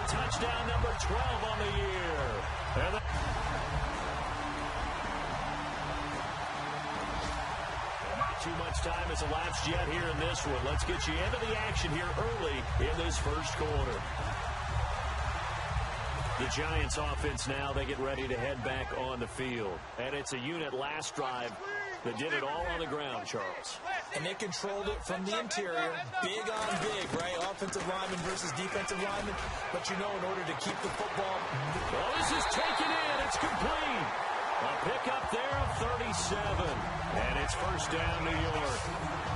touchdown number 12 on the year. And not too much time has elapsed yet here in this one. Let's get you into the action here early in this first quarter. The Giants offense now, they get ready to head back on the field. And it's a unit last drive that did it all on the ground, Charles. And they controlled it from the interior. Big on big, right? Offensive lineman versus defensive lineman. But you know, in order to keep the football. Well, this is taken in. It's complete. A pickup there of 37. And it's first down, New York.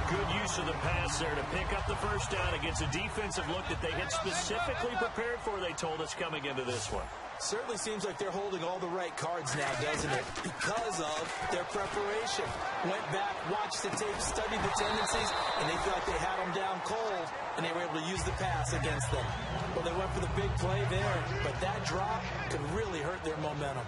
Good use of the pass there to pick up the first down against a defensive look that they had specifically prepared for, they told us, coming into this one. Certainly seems like they're holding all the right cards now, doesn't it? Because of their preparation. Went back, watched the tape, studied the tendencies, and they felt like they had them down cold, and they were able to use the pass against them. Well, they went for the big play there, but that drop could really hurt their momentum.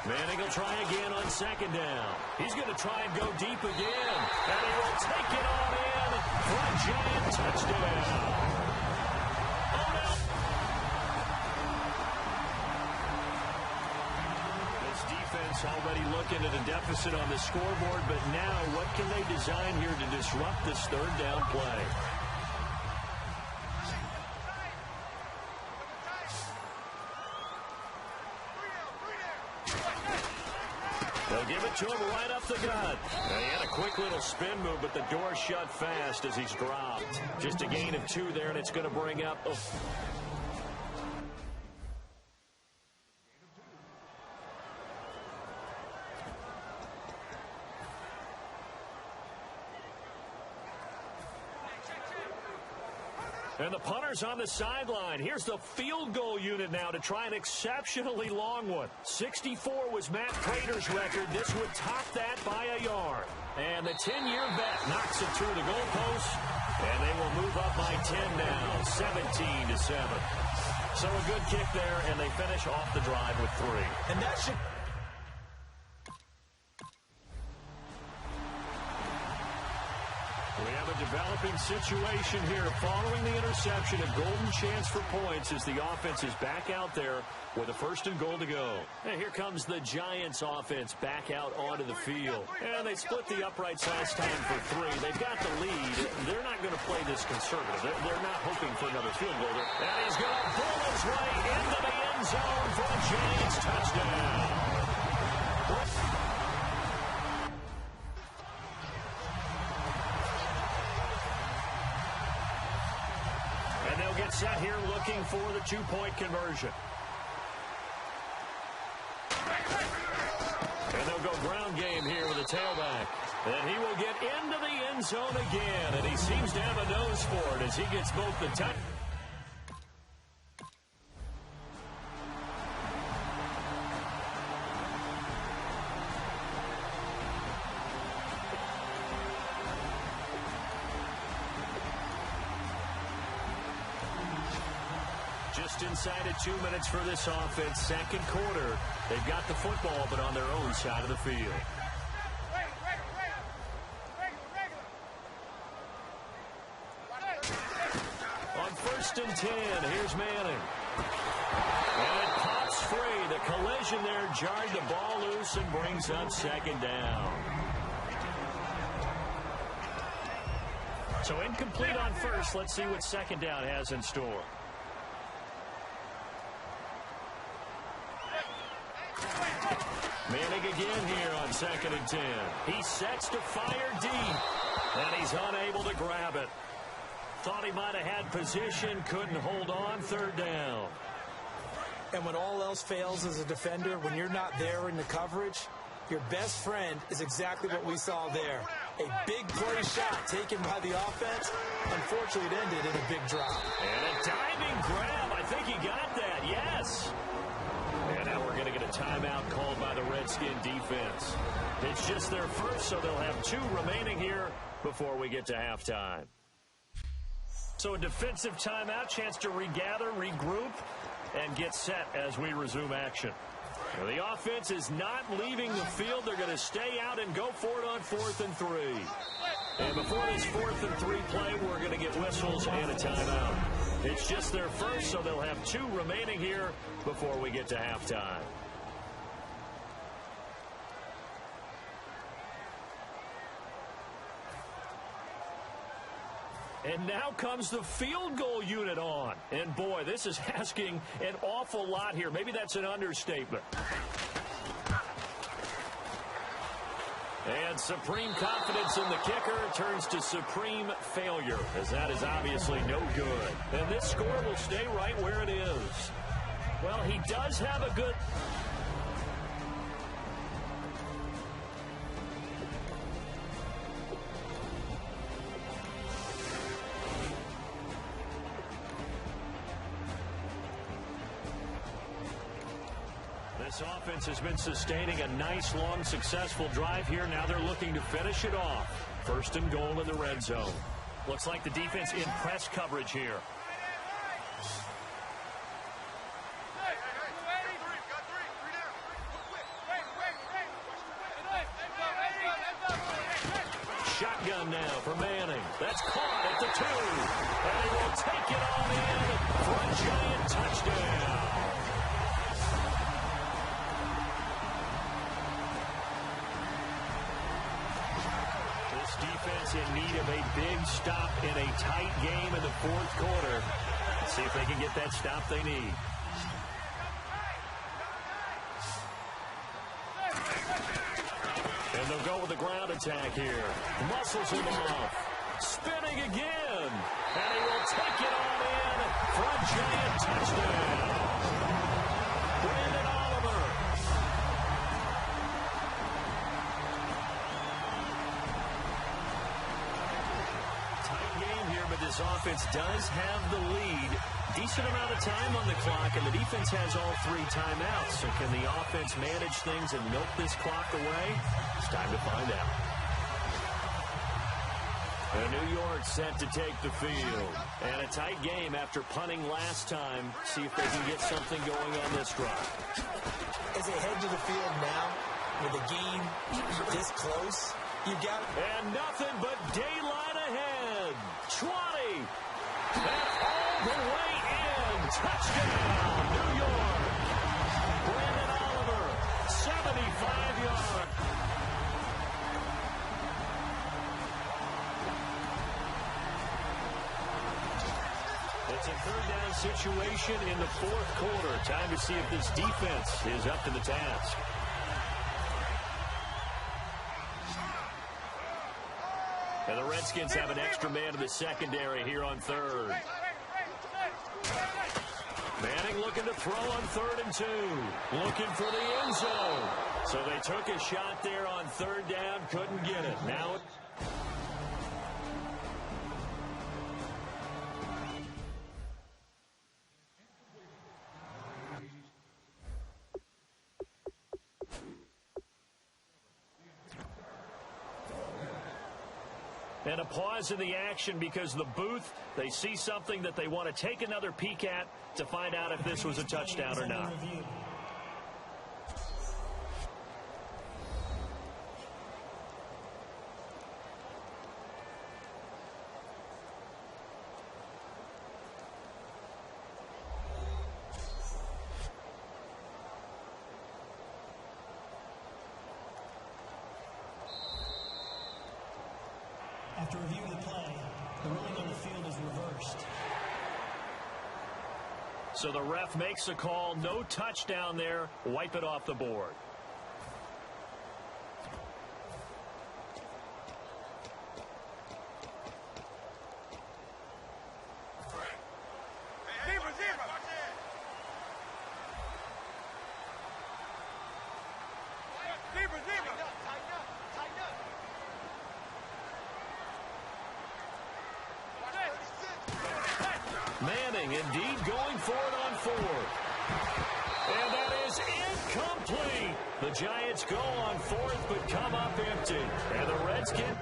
Manning will try again on second down. He's going to try and go deep again. And he will take it on in for a Giant touchdown. Oh, no. This defense already looking at a deficit on the scoreboard, but now what can they design here to disrupt this third down play? They'll give it to him right up the gut. Now, he had a quick little spin move, but the door shut fast as he's dropped. Just a gain of 2 there, and it's going to bring up... And the punter's on the sideline. Here's the field goal unit now to try an exceptionally long one. 64 was Matt Prater's record. This would top that by a yard. And the 10-year vet knocks it through the goalpost. And they will move up by 10 now, 17-7. So a good kick there, and they finish off the drive with 3. And that should... We have a developing situation here following the interception. A golden chance for points as the offense is back out there with a 1st and goal to go. And here comes the Giants offense back out onto the field. And they split the uprights last time for 3. They've got the lead. They're not going to play this conservative. They're not hoping for another field goal. And he's going to pull his way into the end zone for a Giants touchdown. And they'll get set here looking for the 2-point conversion. And they'll go ground game here with a tailback. And he will get into the end zone again. And he seems to have a nose for it as he gets both the touch. Just inside of 2 minutes for this offense. Second quarter. They've got the football, but on their own side of the field. On 1st and 10, here's Manning. And it pops free. The collision there jarred the ball loose and brings up 2nd down. So incomplete on 1st. Let's see what 2nd down has in store. Manning again here on 2nd and 10. He sets to fire deep, and he's unable to grab it. Thought he might have had position, couldn't hold on. 3rd down. And when all else fails as a defender, when you're not there in the coverage, your best friend is exactly what we saw there. A big play shot taken by the offense. Unfortunately, it ended in a big drop. And a diving grab. I think he got that, yes. And now we're going to get a timeout called by the Redskin defense. It's just their first, so they'll have 2 remaining here before we get to halftime. So a defensive timeout, chance to regather, regroup, and get set as we resume action. Now, the offense is not leaving the field. They're going to stay out and go for it on 4th and 3. And before this 4th and 3 play, we're going to get whistles and a timeout. It's just their first, so they'll have 2 remaining here before we get to halftime. And now comes the field goal unit on. And, boy, this is asking an awful lot here. Maybe that's an understatement. And supreme confidence in the kicker turns to supreme failure, as that is obviously no good. And this score will stay right where it is. Well, he does have a good... This offense has been sustaining a nice, long, successful drive here. Now they're looking to finish it off. 1st and goal in the red zone. Looks like the defense in press coverage here. Shotgun now for Manning. That's caught at the 2. And they will take it on in for a giant touchdown. Defense in need of a big stop in a tight game in the 4th quarter. Let's see if they can get that stop they need. And they'll go with the ground attack here. Muscles him off. Spinning again. And he will take it on in for a giant touchdown. Brandon Oliver. But this offense does have the lead. Decent amount of time on the clock, and the defense has all 3 timeouts. So can the offense manage things and milk this clock away? It's time to find out. And New York set to take the field. And a tight game after punting last time. See if they can get something going on this drive. As they head to the field now, with the game this close, you got it. And nothing but daylight ahead. 20. And all the way in. Touchdown, New York. Brandon Oliver, 75 yards. It's a 3rd down situation in the 4th quarter. Time to see if this defense is up to the task. And the Redskins have an extra man in the secondary here on 3rd. Manning looking to throw on 3rd and 2. Looking for the end zone. So they took a shot there on 3rd down. Couldn't get it. Now... And a pause in the action because the booth, they see something that they want to take another peek at to find out if this was a touchdown or not. After reviewing the play, the ruling on the field is reversed. So the ref makes a call, no touchdown there, wipe it off the board. Manning indeed going for it on 4th. And that is incomplete. The Giants go on 4th but come up empty. And the Redskins...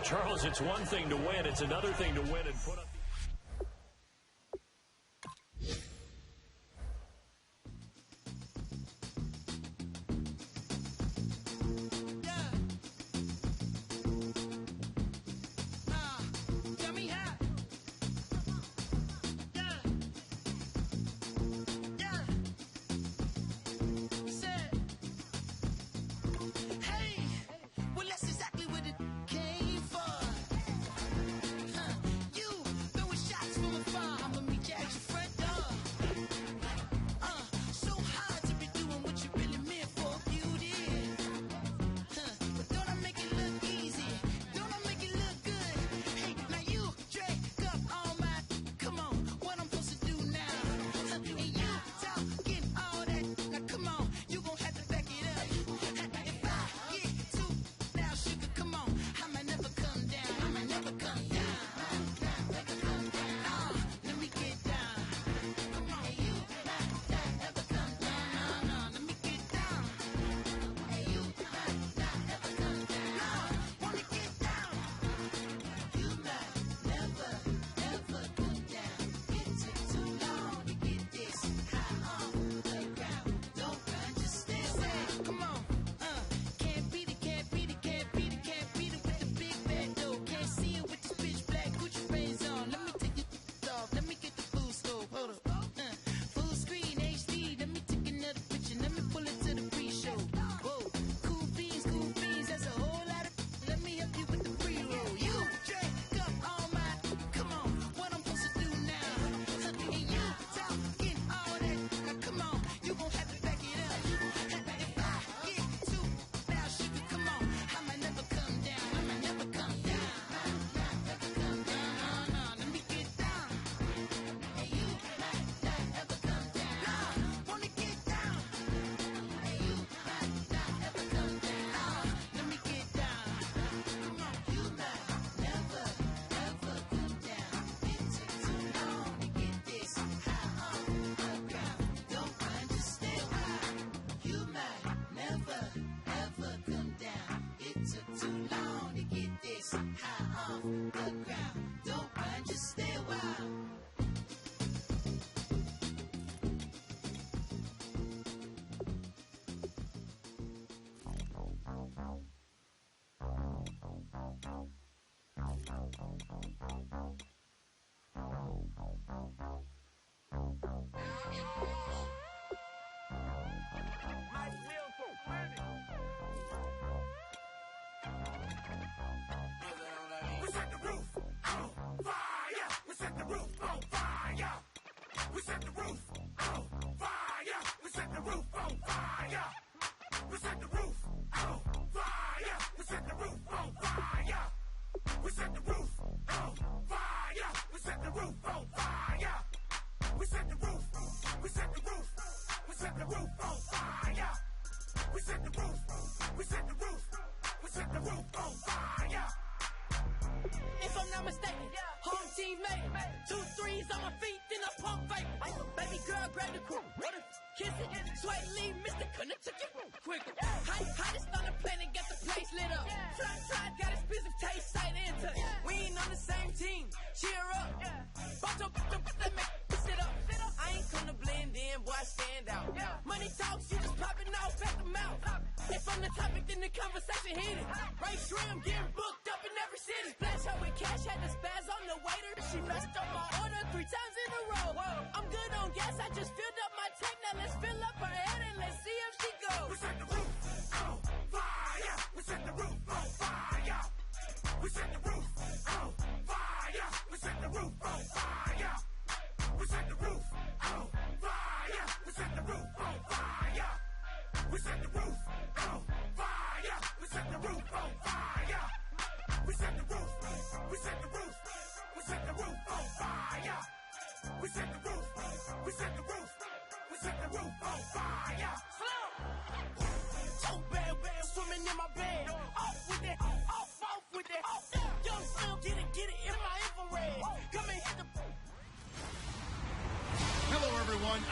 Charles, it's one thing to win. It's another thing to win and put up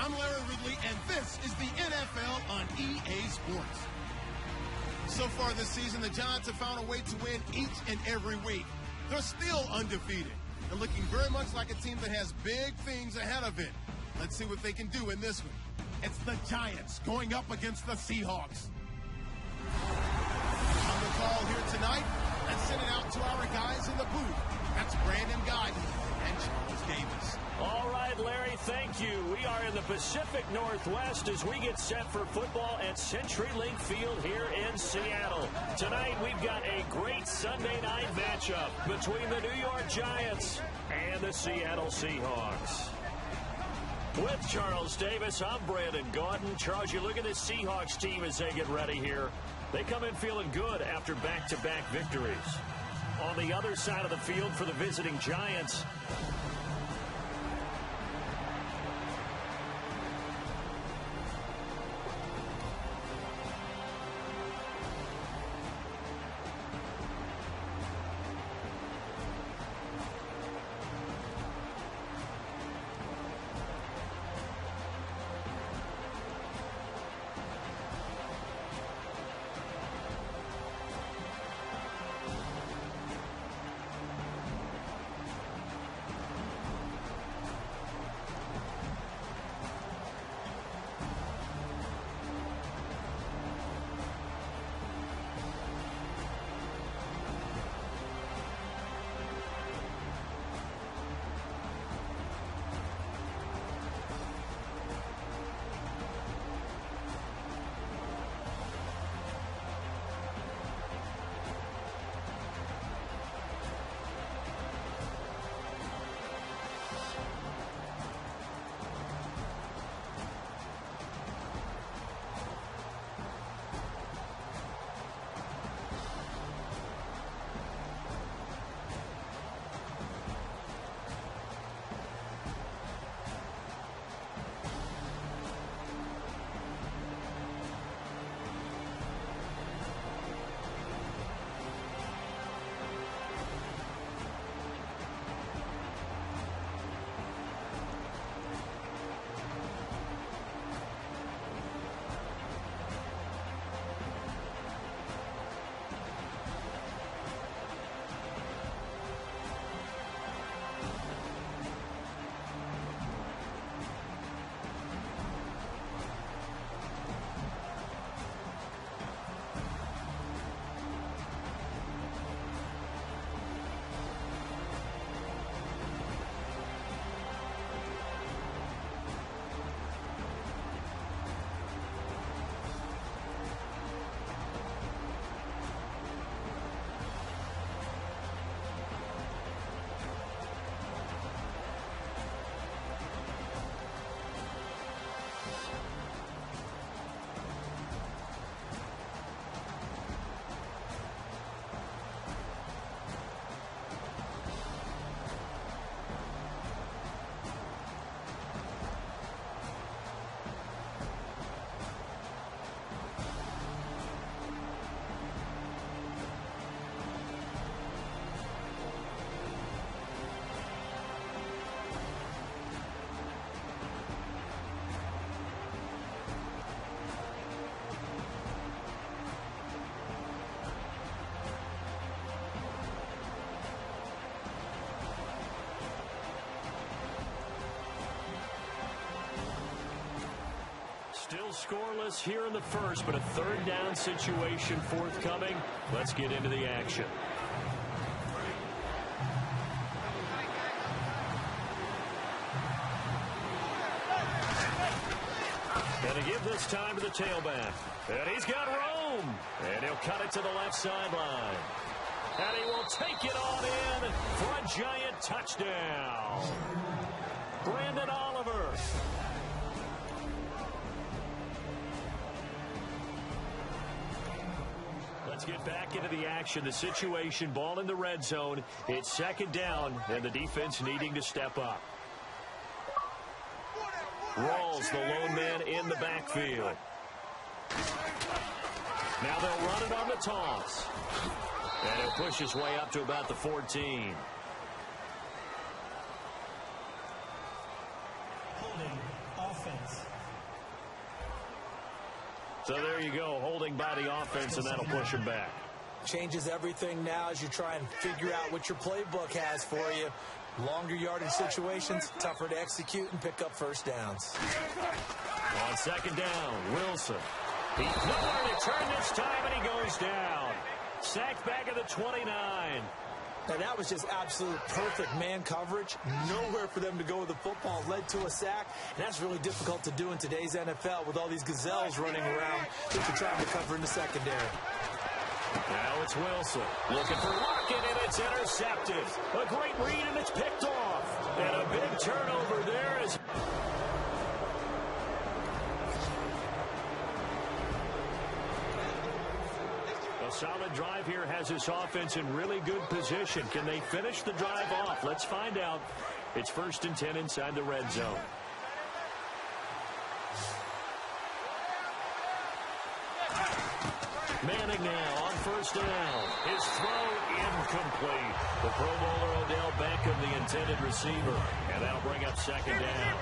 I'm Larry Ridley, and this is the NFL on EA Sports. So far this season, the Giants have found a way to win each and every week. They're still undefeated. They're looking very much like a team that has big things ahead of it. Let's see what they can do in this one. It's the Giants going up against the Seahawks. On the call here tonight, let's send it out to our guys in the booth. That's Brandon Guyton and Charles Davis. All right, Larry, thank you. We are in the Pacific Northwest as we get set for football at CenturyLink Field here in Seattle. Tonight, we've got a great Sunday night matchup between the New York Giants and the Seattle Seahawks. With Charles Davis, I'm Brandon Guyton. Charles, you look at this Seahawks team as they get ready here. They come in feeling good after back-to-back victories. On the other side of the field for the visiting Giants, still scoreless here in the first, but a third down situation forthcoming. Let's get into the action. And to give this time to the tailback. And he's got room. And he'll cut it to the left sideline. And he will take it on in for a giant touchdown. Brandon Oliver. Let's get back into the action. The situation, ball in the red zone. It's second down, and the defense needing to step up. Rawls, the lone man in the backfield. Now they'll run it on the toss. And he'll push his way up to about the 14. Holding offense. So there you go, holding by the offense, and that'll push him back. Changes everything now as you try and figure out what your playbook has for you. Longer yardage situations, tougher to execute and pick up first downs. On second down, Wilson. He's nowhere to turn this time, and he goes down. Sacked back at the 29. Now, that was just absolute perfect man coverage. Nowhere for them to go with the football. Led to a sack, and that's really difficult to do in today's NFL with all these gazelles running around if you're trying to cover in the secondary. Now it's Wilson looking for Lockett, and it's intercepted. A great read, and it's picked off. And a big turnover there is... A solid drive here has this offense in really good position. Can they finish the drive off? Let's find out. It's 1st and 10 inside the red zone. Manning now on first down. His throw incomplete. The Pro Bowler Odell Beckham, the intended receiver. And that'll bring up second down.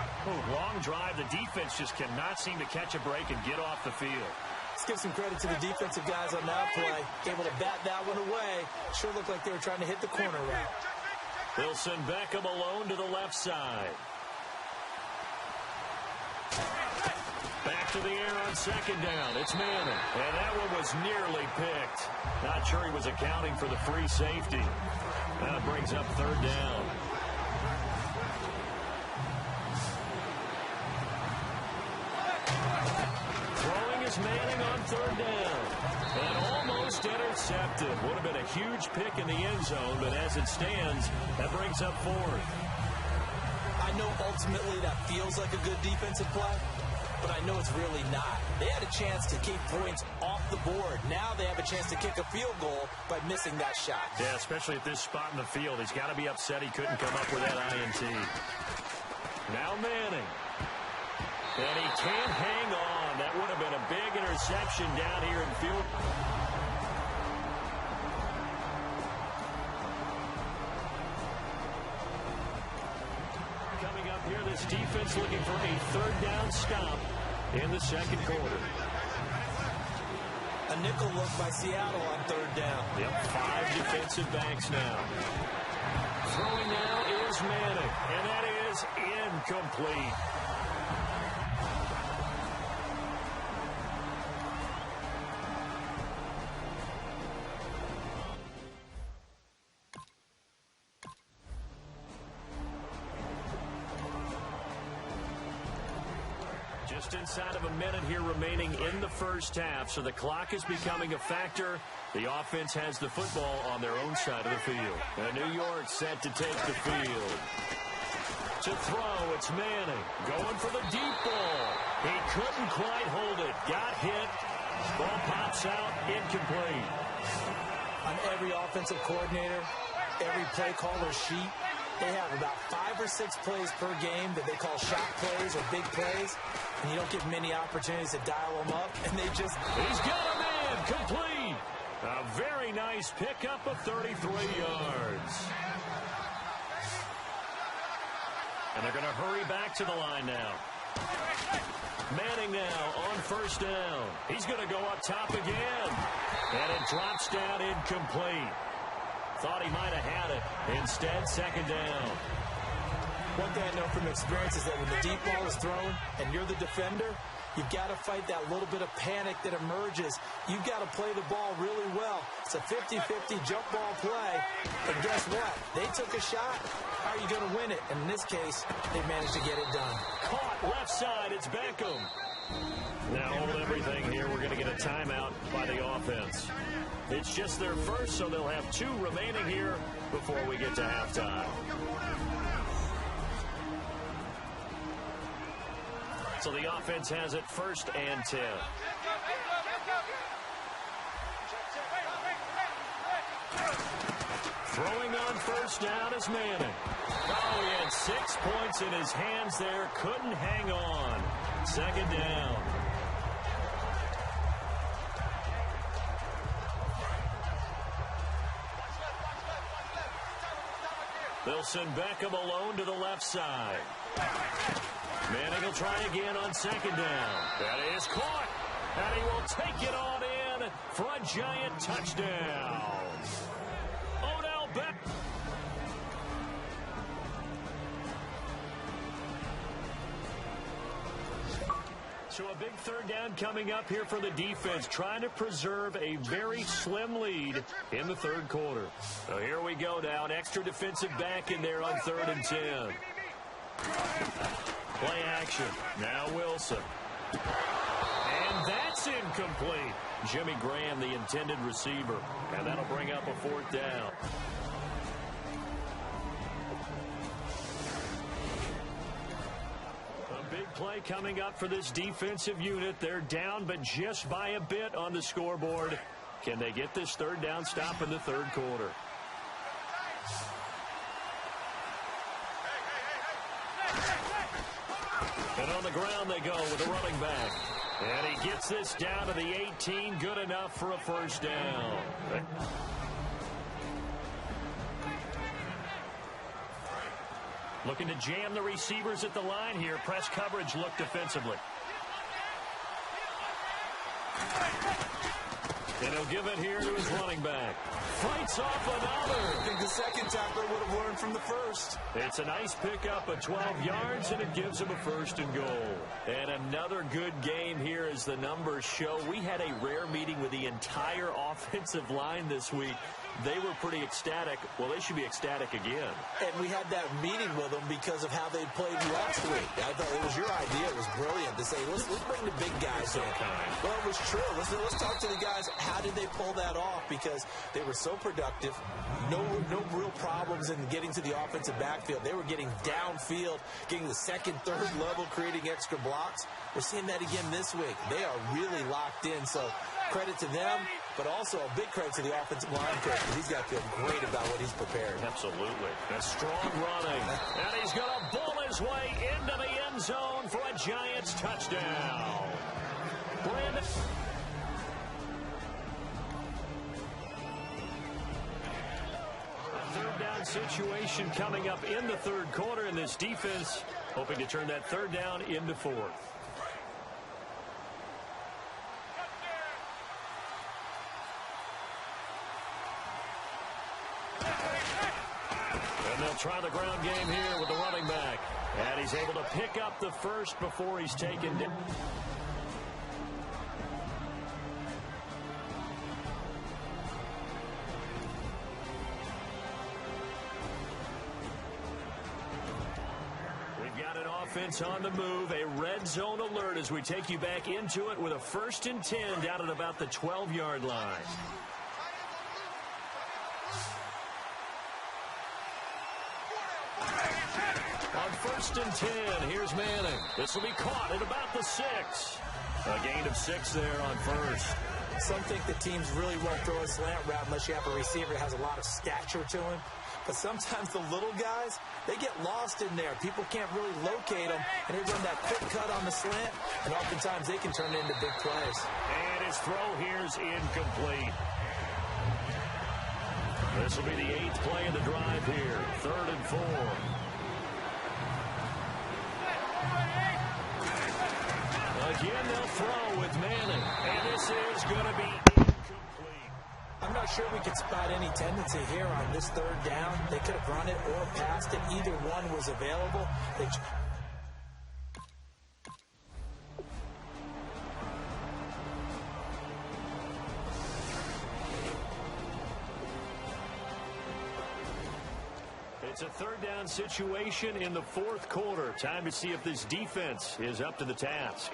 Long drive. The defense just cannot seem to catch a break and get off the field. Let's give some credit to the defensive guys on that play. Able to bat that one away. Sure looked like they were trying to hit the corner route. They'll send Beckham alone to the left side. Back to the air on second down. It's Manning. And that one was nearly picked. Not sure he was accounting for the free safety. That brings up third down. Throwing is Manning on third down. And almost intercepted. Would have been a huge pick in the end zone, but as it stands, that brings up fourth. I know ultimately that feels like a good defensive play, but I know it's really not. They had a chance to keep points off the board. Now they have a chance to kick a field goal by missing that shot. Yeah, especially at this spot in the field. He's got to be upset he couldn't come up with that INT. Now Manning. And he can't hang on. That would have been a big interception down here in field. Coming up here, this defense looking for a third down stop in the second quarter. A nickel look by Seattle on third down. Yep, 5 defensive backs now. Throwing now is Manning, and that is incomplete. Just inside of a minute here remaining in the first half, so the clock is becoming a factor. The offense has the football on their own side of the field. And New York set to take the field. To throw, it's Manning going for the deep ball. He couldn't quite hold it. Got hit. Ball pops out, incomplete. On every offensive coordinator, every play caller sheet, they have about 5 or 6 plays per game that they call shot plays or big plays, and you don't get many opportunities to dial them up, and they just... He's got a man, complete. A very nice pickup of 33 yards. And they're going to hurry back to the line now. Manning now on first down. He's going to go up top again. And it drops down incomplete. Thought he might have had it. Instead, second down. One thing I know from experience is that when the deep ball is thrown and you're the defender, you've got to fight that little bit of panic that emerges. You've got to play the ball really well. It's a 50-50 jump ball play. And guess what? They took a shot. How are you going to win it? And in this case, they managed to get it done. Caught left side. It's Beckham. Now hold everything here. We're going to get a timeout by the offense. It's just their first, so they'll have 2 remaining here before we get to halftime. So the offense has it 1st and 10. Throwing on first down is Manning. Oh, he had 6 points in his hands there. Couldn't hang on. Second down. They'll send Beckham alone to the left side. Manning will try again on second down. That is caught. And he will take it on in for a giant touchdown. Odell Beckham. So a big third down coming up here for the defense, trying to preserve a very slim lead in the third quarter. So here we go now, an extra defensive back in there on 3rd and 10. Play action. Now Wilson. And that's incomplete. Jimmy Graham, the intended receiver. And that'll bring up a 4th down. Big play coming up for this defensive unit. They're down, but just by a bit on the scoreboard. Can they get this 3rd down stop in the 3rd quarter? And on the ground they go with a running back. And he gets this down to the 18. Good enough for a 1st down. Looking to jam the receivers at the line here. Press coverage look defensively. And he'll give it here to his running back. Fights off another. I think the second tackler would have learned from the first. It's a nice pickup of 12 yards, and it gives him a 1st and goal. And another good game here as the numbers show. We had a rare meeting with the entire offensive line this week. They were pretty ecstatic. Well, they should be ecstatic again. And we had that meeting with them because of how they played last week. I thought it was your idea. It was brilliant to say, let's bring the big guys in. Well, it was true. Let's talk to the guys. How did they pull that off? Because they were so productive. No real problems in getting to the offensive backfield. They were getting downfield, getting the 2nd, 3rd level, creating extra blocks. We're seeing that again this week. They are really locked in. So credit to them, but also a big credit to the offensive line coach, because he's got to feel great about what he's prepared. Absolutely. A strong running. And he's going to bull his way into the end zone for a Giants touchdown. Brandon. A 3rd down situation coming up in the 3rd quarter, and this defense hoping to turn that 3rd down into 4th. And they'll try the ground game here with the running back. And he's able to pick up the 1st before he's taken down. We've got an offense on the move, a red zone alert as we take you back into it with a 1st and 10 down at about the 12-yard line. On 1st and 10, here's Manning. This will be caught at about the 6. A gain of 6 there on 1st. Some think the teams really won't throw a slant route unless you have a receiver that has a lot of stature to him. But sometimes the little guys, they get lost in there. People can't really locate them, and they run that quick cut on the slant, and oftentimes they can turn it into big plays. And his throw here is incomplete. This will be the 8th play of the drive here. 3rd and 4. Again, they'll throw with Manning. And this is going to be incomplete. I'm not sure we could spot any tendency here on this 3rd down. They could have run it or passed it. Either one was available. It's a 3rd down situation in the 4th quarter. Time to see if this defense is up to the task.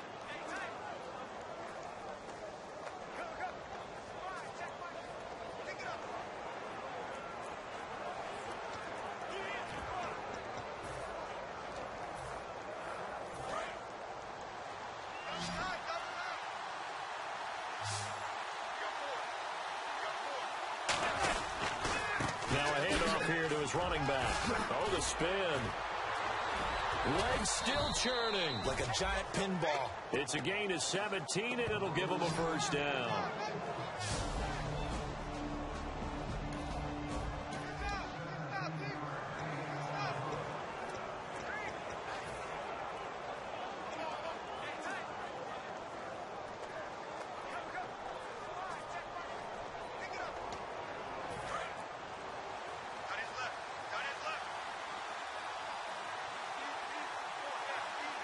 Now a handoff here to his running back. Oh, the spin. Legs still churning. Like a giant pinball. It's a gain of 17, and it'll give him a 1st down.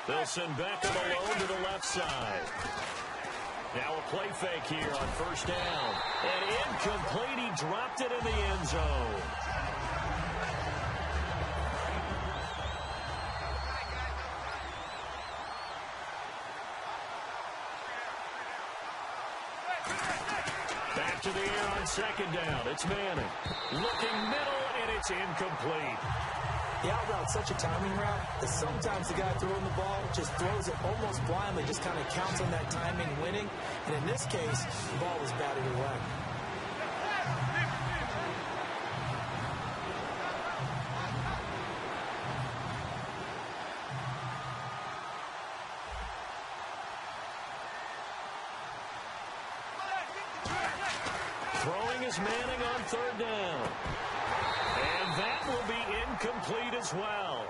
They'll send Beckham alone to the left side. Now a play fake here on first down. And incomplete. He dropped it in the end zone. Back to the air on second down. It's Manning. Looking middle, and it's incomplete. The out route's such a timing route that sometimes the guy throwing the ball just throws it almost blindly, just kind of counts on that timing winning. And in this case, the ball was batted away. Throwing is Manning on third down. And that will be incomplete as well.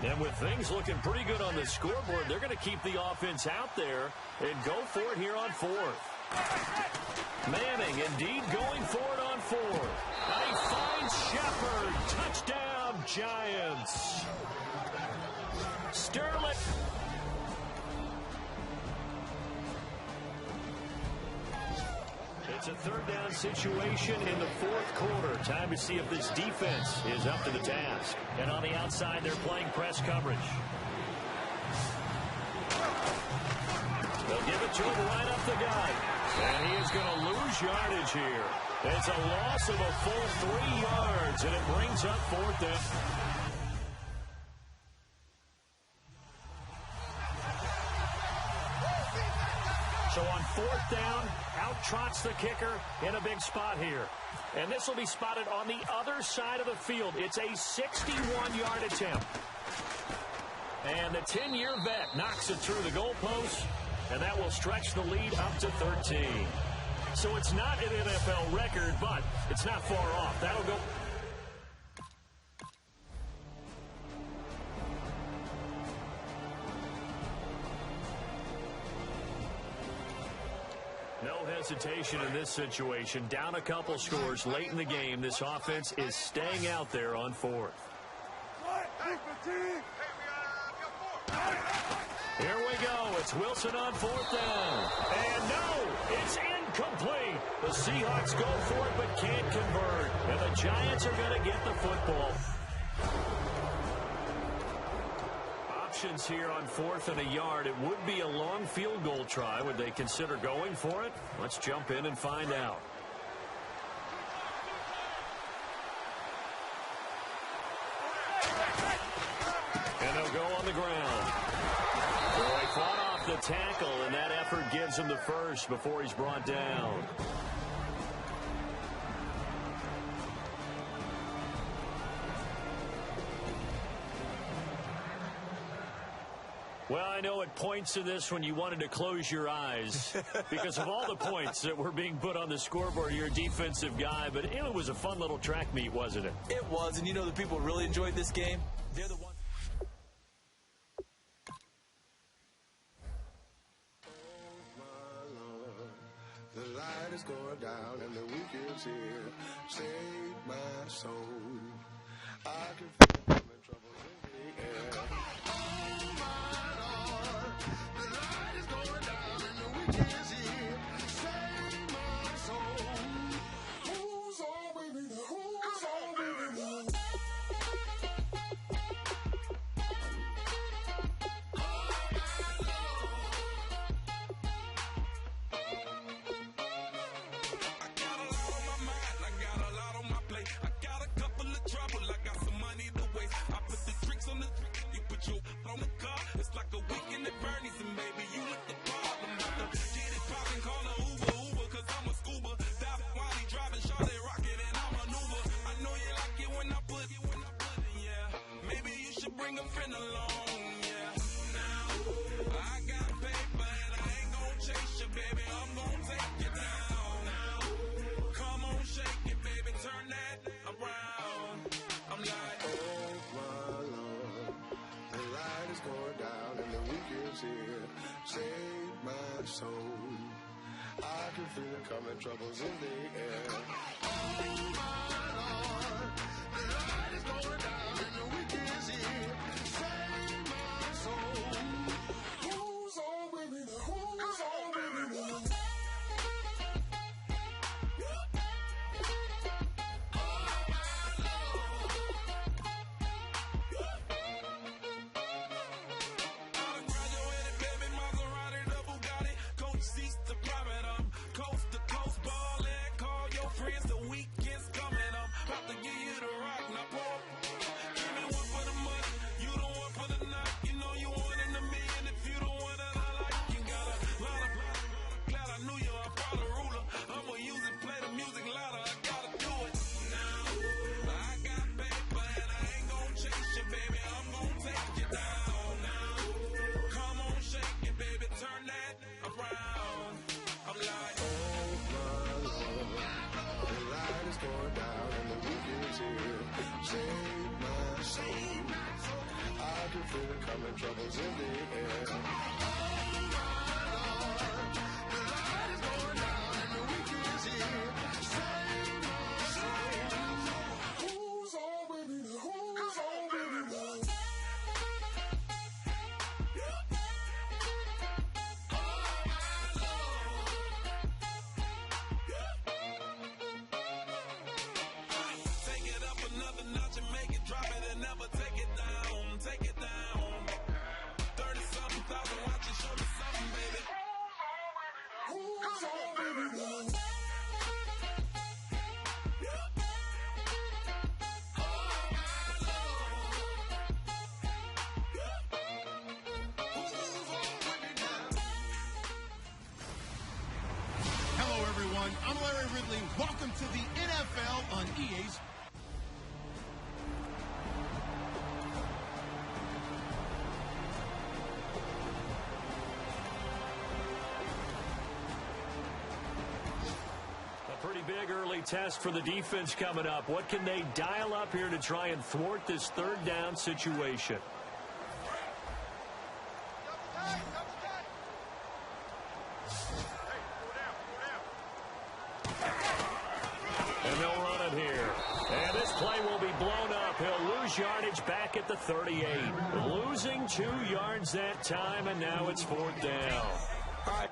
And with things looking pretty good on the scoreboard, they're going to keep the offense out there and go for it here on fourth. Manning indeed going for it on fourth. And he finds Shepard. Touchdown, Giants. Sterling. It's a third down situation in the fourth quarter. Time to see if this defense is up to the task. And on the outside, they're playing press coverage. They'll give it to him right up the gut. And he is going to lose yardage here. It's a loss of a full 3 yards, and it brings up fourth down. So on fourth down, out trots the kicker in a big spot here. And this will be spotted on the other side of the field. It's a 61-yard attempt. And the 10-year vet knocks it through the goalpost, and that will stretch the lead up to 13. So it's not an NFL record, but it's not far off. That'll go. No hesitation in this situation. Down a couple scores late in the game. This offense is staying out there on fourth. Here we go. It's Wilson on fourth down. And no, it's incomplete. The Seahawks go for it but can't convert. And the Giants are going to get the football. Options here on fourth and a yard. It would be a long field goal try. Would they consider going for it? Let's jump in and find out. And they'll go on the ground. Well, he fought off the tackle, and that effort gives him the first before he's brought down. Well, I know at points in this when you wanted to close your eyes because of all the points that were being put on the scoreboard. You're a defensive guy, but it was a fun little track meet, wasn't it? It was, and you know the people who really enjoyed this game? They're the ones. The light is going down and the week is here. Save my soul. I can feel I'm in trouble in the air. Oh my Lord, the light is going down and the week is here. Save my soul. Who's all with me? Who's all with me? Bring a friend along, yeah. Now, I got paper and I ain't gonna chase you, baby. I'm gonna take you down. Now, come on, shake it, baby. Turn that around. I'm like, oh my Lord, the light is going down and the week is here. Save my soul. I can feel it coming, troubles in the air. Oh my Lord, the light is going down and the wicked is here. Save my soul. Who's on with me? Who's on with me? Coming, troubles in the air. Oh my Lord, the light is going down and the wicked is here. Save my soul. Who's on with me? Who's on with me? Take it up another notch and make it drop it and never take it down. Take it down. Hello, everyone. I'm Larry Ridley. Welcome to the NFL on EA's. Pretty big early test for the defense coming up. What can they dial up here to try and thwart this third down situation? And they'll run it here. And this play will be blown up. He'll lose yardage back at the 38. Losing 2 yards that time, and now it's 4th down. All right.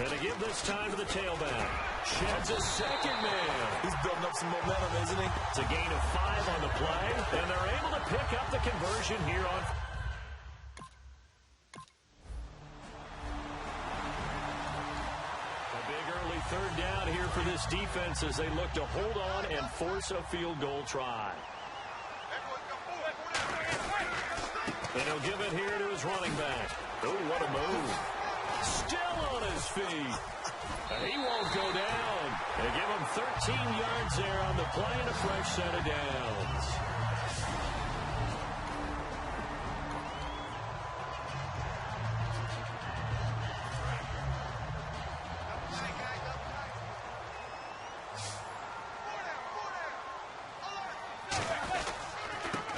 And to give this time to the tailback. Sheds a second man. He's building up some momentum, isn't he? It's a gain of 5 on the play, and they're able to pick up the conversion here on. A big early 3rd down here for this defense as they look to hold on and force a field goal try. And he'll give it here to his running back. Oh, what a move. Still on his feet. He won't go down. They give him 13 yards there on the play and a fresh set of downs.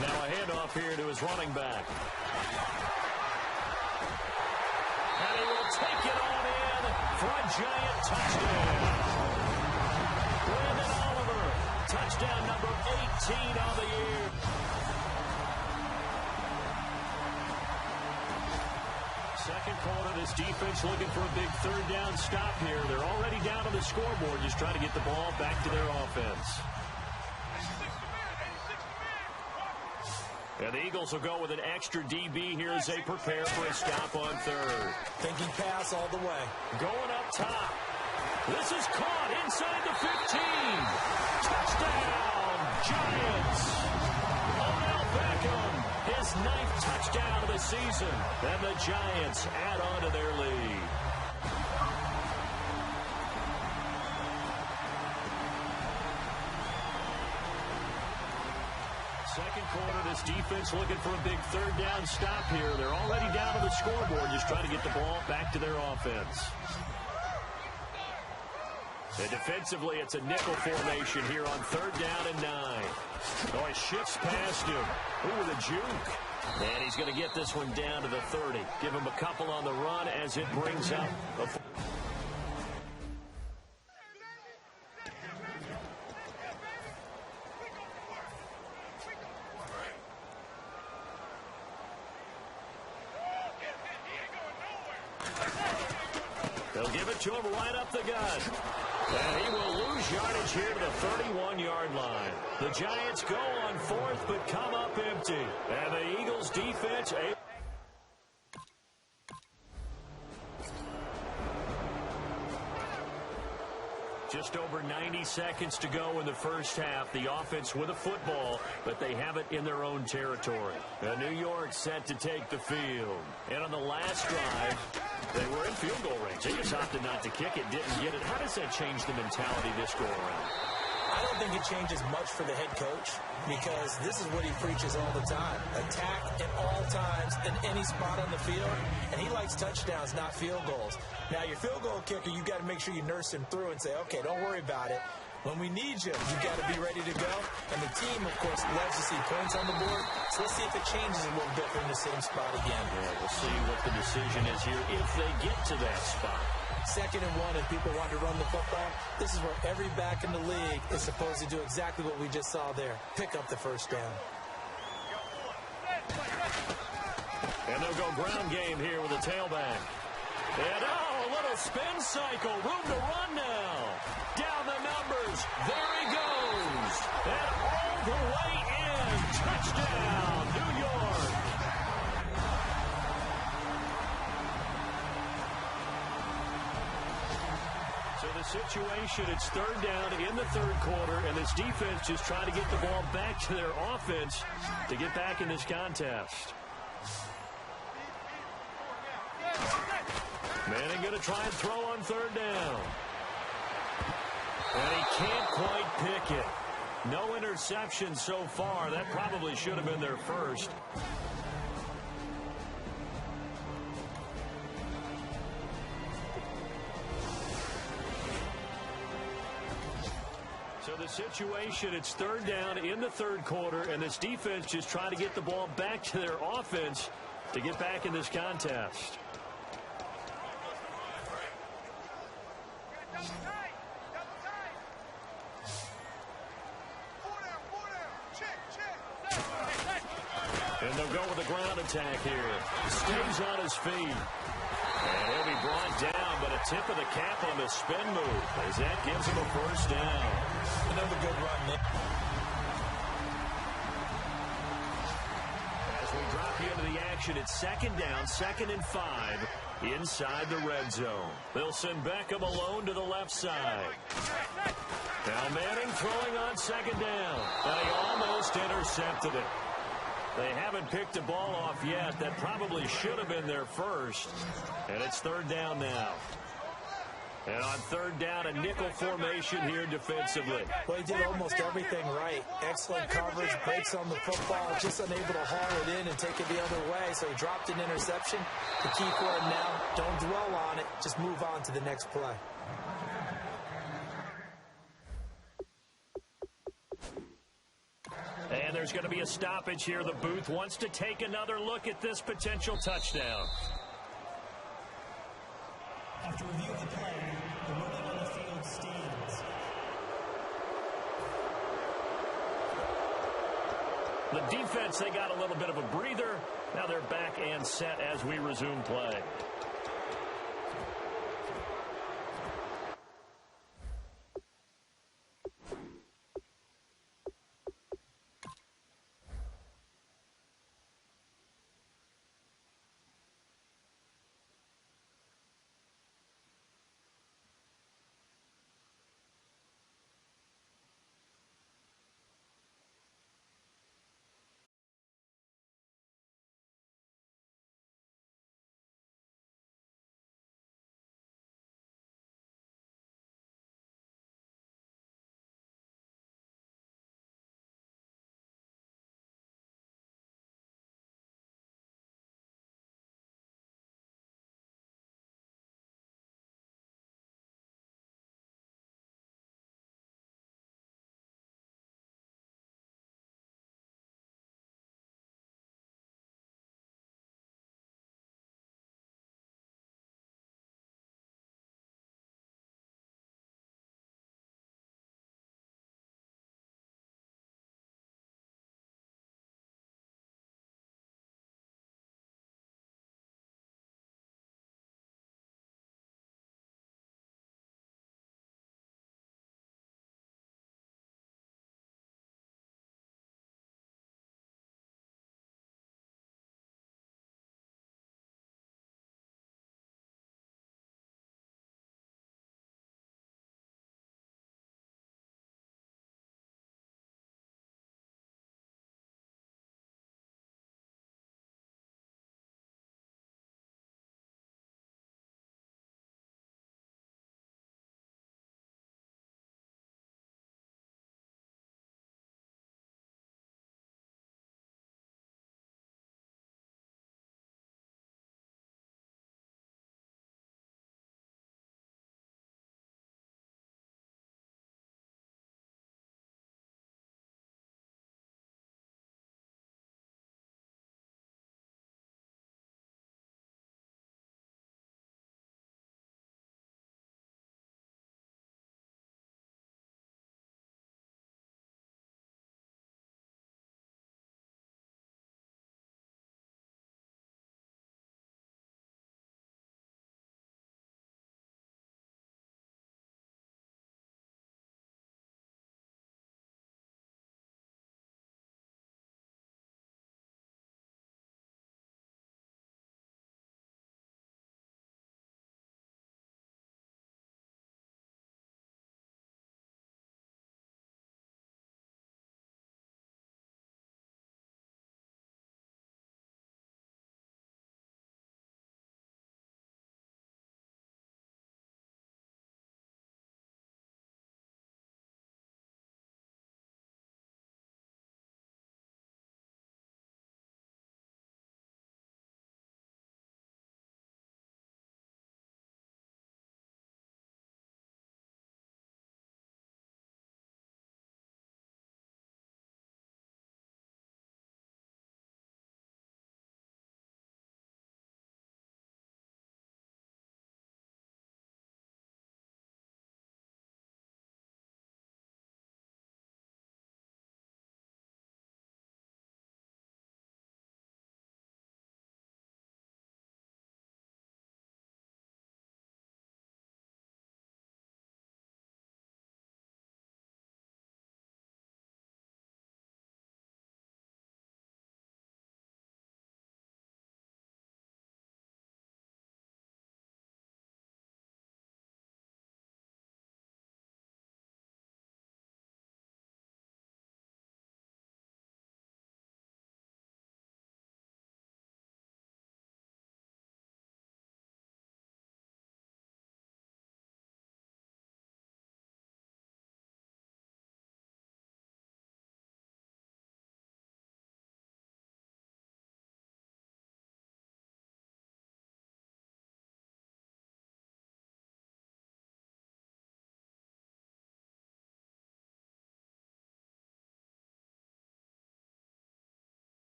Now a handoff here to his running back. And he will take it on in for a giant touchdown. Brandon Oliver, touchdown number 18 on the year. Second quarter, this defense looking for a big 3rd down stop here. They're already down on the scoreboard, just trying to get the ball back to their offense. And the Eagles will go with an extra DB here as they prepare for a stop on 3rd. Thinking pass all the way. Going up top. This is caught inside the 15. Touchdown, Giants. Odell Beckham, his 9th touchdown of the season. And the Giants add on to their lead. Second quarter, this defense looking for a big 3rd down stop here. They're already down to the scoreboard, just trying to get the ball back to their offense. And defensively, it's a nickel formation here on 3rd down and 9. Oh, he shifts past him. Ooh, with a juke. And he's going to get this one down to the 30. Give him a couple on the run as it brings up a... They'll give it to him right up the gut. And he will lose yardage here to the 31-yard line. The Giants go on 4th, but come up empty. And the Eagles defense... Just over 90 seconds to go in the first half. The offense with a football, but they have it in their own territory. New York set to take the field. And on the last drive, they were in field goal range. They just opted not to kick it, didn't get it. How does that change the mentality this go around? I don't think it changes much for the head coach because this is what he preaches all the time. Attack at all times in any spot on the field, and he likes touchdowns, not field goals. Now, your field goal kicker, you got to make sure you nurse him through and say, okay, don't worry about it. When we need you, you got to be ready to go. And the team, of course, loves to see points on the board. So let's see if it changes a little bit in the same spot again. Yeah, we'll see what the decision is here if they get to that spot. 2nd and 1, and people want to run the football. This is where every back in the league is supposed to do exactly what we just saw there. Pick up the first down. And they'll go ground game here with a tailback. And a little spin cycle. Room to run now. Down the numbers. There he goes. And all the way in. Touchdown, New York. So the situation, it's 3rd down in the 3rd quarter, and this defense just trying to get the ball back to their offense to get back in this contest. Manning going to try and throw on 3rd down. And he can't quite pick it. No interception so far. That probably should have been their first. So the situation, it's 3rd down in the 3rd quarter, and this defense just trying to get the ball back to their offense to get back in this contest. And they'll go with a ground attack here. Stays on his feet. And he'll be brought down, but a tip of the cap on the spin move as that gives him a first down. Another good run, Nick. As we drop you into the action, it's 2nd down, 2nd and 5 inside the red zone. They'll send Beckham alone to the left side. Now Manning throwing on 2nd down. And he almost intercepted it. They haven't picked the ball off yet. That probably should have been their first. And it's 3rd down now. And on 3rd down, a nickel formation here defensively. Well, he did almost everything right. Excellent coverage, breaks on the football, just unable to haul it in and take it the other way. So he dropped an interception. The key for him now, don't dwell on it. Just move on to the next play. And there's going to be a stoppage here. The booth wants to take another look at this potential touchdown. After review of the play, the ruling on the field stands. The defense, they got a little bit of a breather. Now they're back and set as we resume play.